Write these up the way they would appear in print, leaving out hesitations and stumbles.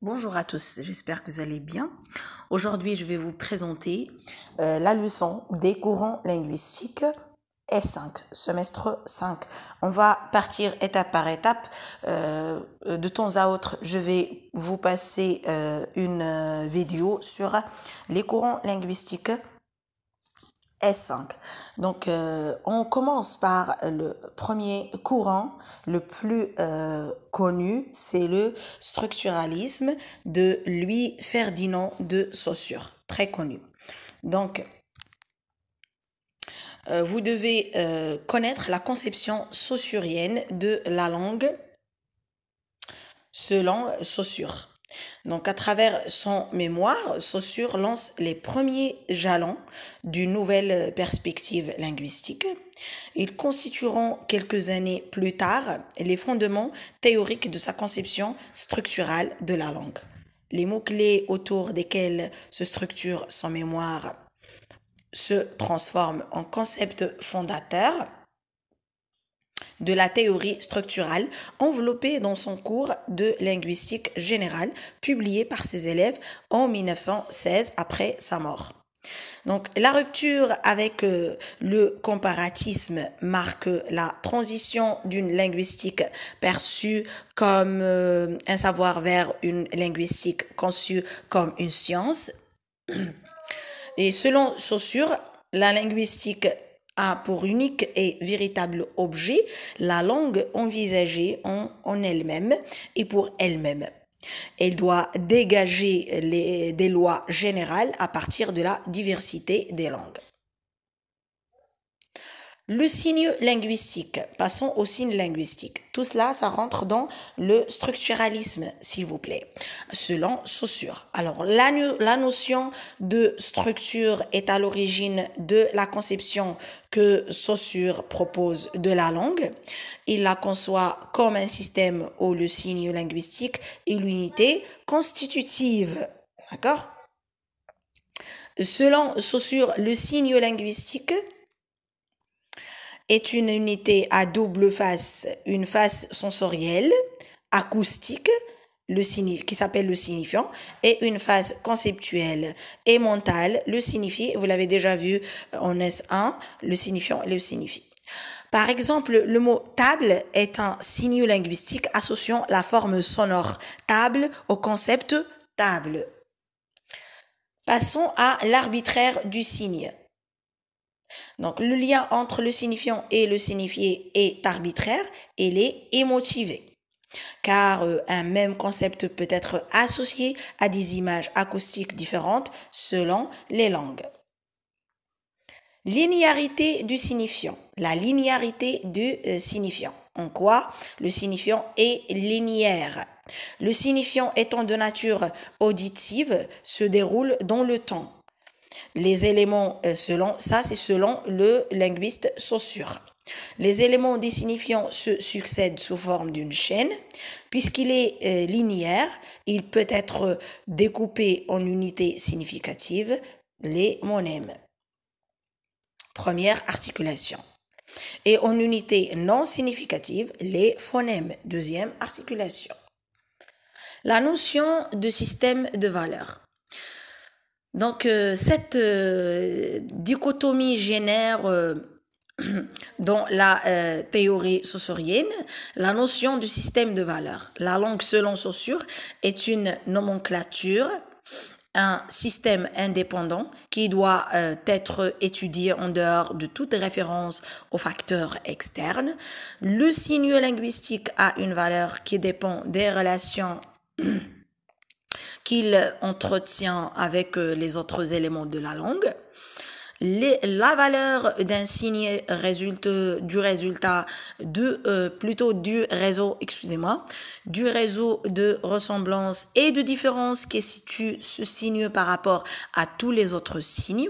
Bonjour à tous, j'espère que vous allez bien. Aujourd'hui, je vais vous présenter la leçon des courants linguistiques S5, semestre 5. On va partir étape par étape. De temps à autre, je vais vous passer une vidéo sur les courants linguistiques S5. Donc, on commence par le premier courant, le plus connu, c'est le structuralisme de Louis Ferdinand de Saussure, très connu. Donc, vous devez connaître la conception saussurienne de la langue selon Saussure. Donc, à travers son mémoire, Saussure lance les premiers jalons d'une nouvelle perspective linguistique. Ils constitueront quelques années plus tard les fondements théoriques de sa conception structurale de la langue. Les mots-clés autour desquels se structure son mémoire se transforment en concepts fondateurs de la théorie structurale enveloppée dans son cours de linguistique générale publié par ses élèves en 1916 après sa mort. Donc, la rupture avec le comparatisme marque la transition d'une linguistique perçue comme un savoir vers une linguistique conçue comme une science. Et selon Saussure, la linguistique a pour unique et véritable objet la langue envisagée en elle-même et pour elle-même. Elle doit dégager des lois générales à partir de la diversité des langues. Le signe linguistique, passons au signe linguistique. Tout cela, ça rentre dans le structuralisme, s'il vous plaît, selon Saussure. Alors, la notion de structure est à l'origine de la conception que Saussure propose de la langue. Il la conçoit comme un système où le signe linguistique est l'unité constitutive. D'accord? Selon Saussure, le signe linguistique est une unité à double face, une face sensorielle, acoustique, qui s'appelle le signifiant, et une face conceptuelle et mentale, le signifié. Vous l'avez déjà vu en S1, le signifiant et le signifié. Par exemple, le mot table est un signe linguistique associant la forme sonore table au concept table. Passons à l'arbitraire du signe. Donc, le lien entre le signifiant et le signifié est arbitraire et il est émotivé. Car un même concept peut être associé à des images acoustiques différentes selon les langues. Linéarité du signifiant. La linéarité du signifiant. En quoi le signifiant est linéaire? Le signifiant étant de nature auditive se déroule dans le temps. Les éléments c'est selon le linguiste Saussure. Les éléments des signifiants se succèdent sous forme d'une chaîne. Puisqu'il est linéaire, il peut être découpé en unités significatives, les monèmes. Première articulation. Et en unités non significatives, les phonèmes. Deuxième articulation. La notion de système de valeurs. Donc, cette dichotomie génère dans la théorie saussurienne la notion du système de valeurs. La langue selon Saussure est une nomenclature, un système indépendant qui doit être étudié en dehors de toute référence aux facteurs externes. Le signe linguistique a une valeur qui dépend des relations qu'il entretient avec les autres éléments de la langue. La valeur d'un signe résulte du résultat du réseau de ressemblance et de différence qui situe ce signe par rapport à tous les autres signes.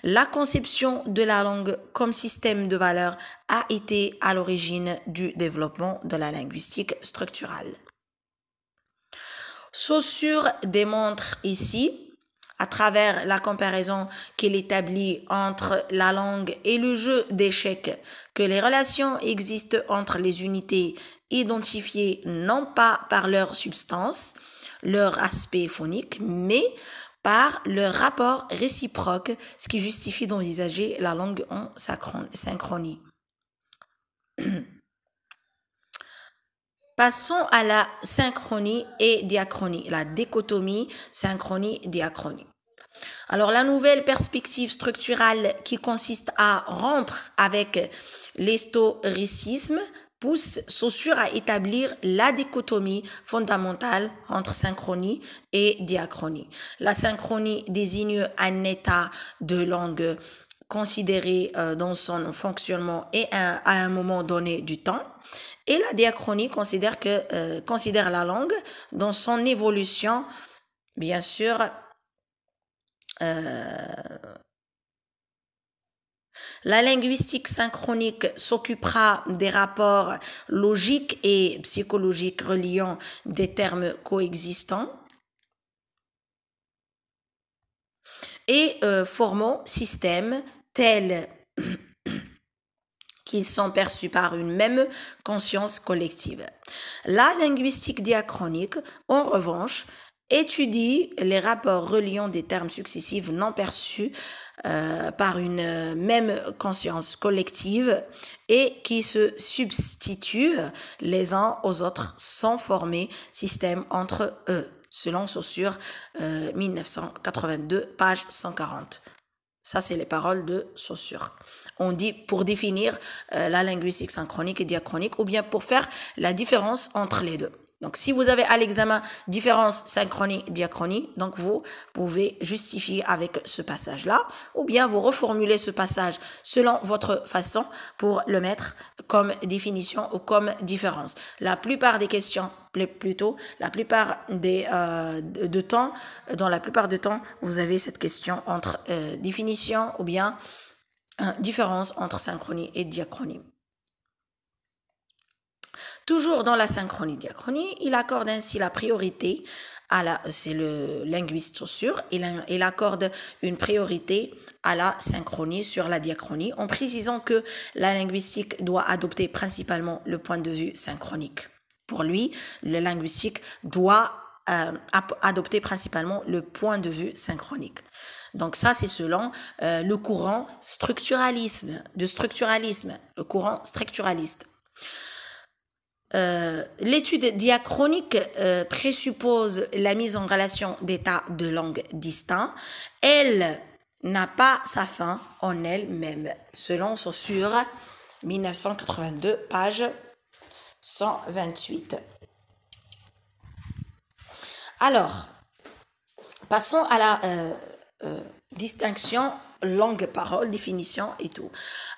La conception de la langue comme système de valeurs a été à l'origine du développement de la linguistique structurale. Saussure démontre ici, à travers la comparaison qu'il établit entre la langue et le jeu d'échecs, que les relations existent entre les unités identifiées non pas par leur substance, leur aspect phonique, mais par leur rapport réciproque, ce qui justifie d'envisager la langue en synchronie. Passons à la synchronie et diachronie, la dichotomie synchronie-diachronie. Alors, la nouvelle perspective structurale qui consiste à rompre avec l'historicisme pousse Saussure à établir la dichotomie fondamentale entre synchronie et diachronie. La synchronie désigne un état de langue considéré dans son fonctionnement et à un moment donné du temps. Et la diachronie considère la langue dans son évolution, bien sûr. La linguistique synchronique s'occupera des rapports logiques et psychologiques reliant des termes coexistants et formant systèmes tels qu'ils sont perçus par une même conscience collective. La linguistique diachronique, en revanche, étudie les rapports reliant des termes successifs non perçus par une même conscience collective et qui se substituent les uns aux autres sans former système entre eux, selon Saussure 1982, page 140. Ça, c'est les paroles de Saussure. On dit pour définir la linguistique synchronique et diachronique ou bien pour faire la différence entre les deux. Donc, si vous avez à l'examen différence synchronie-diachronie, donc vous pouvez justifier avec ce passage-là ou bien vous reformulez ce passage selon votre façon pour le mettre comme définition ou comme différence. La plupart des questions, plutôt, la plupart de temps, dans la plupart du temps, vous avez cette question entre définition ou bien différence entre synchronie et diachronie. Toujours dans la synchronie-diachronie, il accorde ainsi la priorité c'est le linguiste Saussure, il accorde une priorité à la synchronie sur la diachronie en précisant que la linguistique doit adopter principalement le point de vue synchronique. Pour lui, le linguistique doit adopter principalement le point de vue synchronique. Donc ça, c'est selon le courant structuralisme, le courant structuraliste. L'étude diachronique présuppose la mise en relation d'états de langue distincts. Elle n'a pas sa fin en elle-même, selon Saussure, 1982, page 128. Alors, passons à la distinction langue-parole, définition et tout.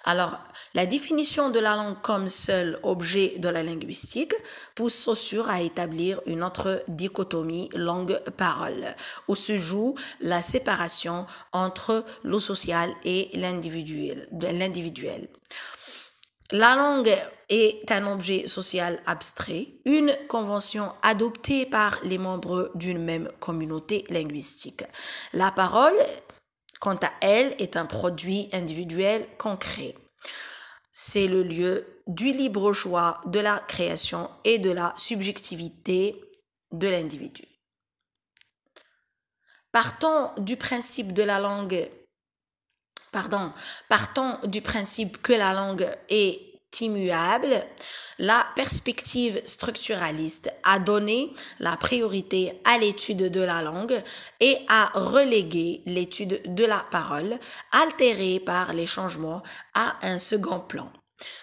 Alors, la définition de la langue comme seul objet de la linguistique pousse Saussure à établir une autre dichotomie langue-parole, où se joue la séparation entre le social et l'individuel. La langue est un objet social abstrait, une convention adoptée par les membres d'une même communauté linguistique. La parole, quant à elle, est un produit individuel concret. C'est le lieu du libre choix, de la création et de la subjectivité de l'individu. Partant du principe que la langue est immuable, la perspective structuraliste a donné la priorité à l'étude de la langue et a relégué l'étude de la parole, altérée par les changements, à un second plan,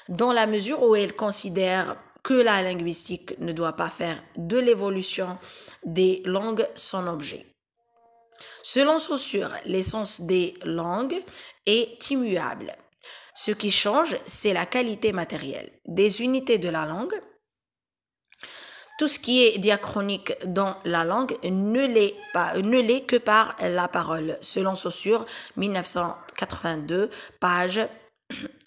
dans la mesure où elle considère que la linguistique ne doit pas faire de l'évolution des langues son objet. Selon Saussure, l'essence des langues est immuable. Ce qui change, c'est la qualité matérielle des unités de la langue. Tout ce qui est diachronique dans la langue ne l'est que par la parole. Selon Saussure, 1982, page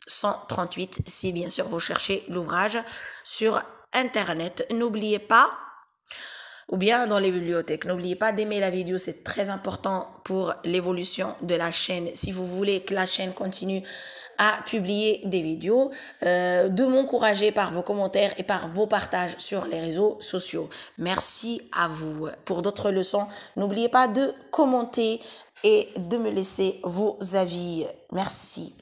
138, si bien sûr vous cherchez l'ouvrage sur Internet. N'oubliez pas ou bien dans les bibliothèques. N'oubliez pas d'aimer la vidéo, c'est très important pour l'évolution de la chaîne. Si vous voulez que la chaîne continue à publier des vidéos, de m'encourager par vos commentaires et par vos partages sur les réseaux sociaux. Merci à vous. Pour d'autres leçons, n'oubliez pas de commenter et de me laisser vos avis. Merci.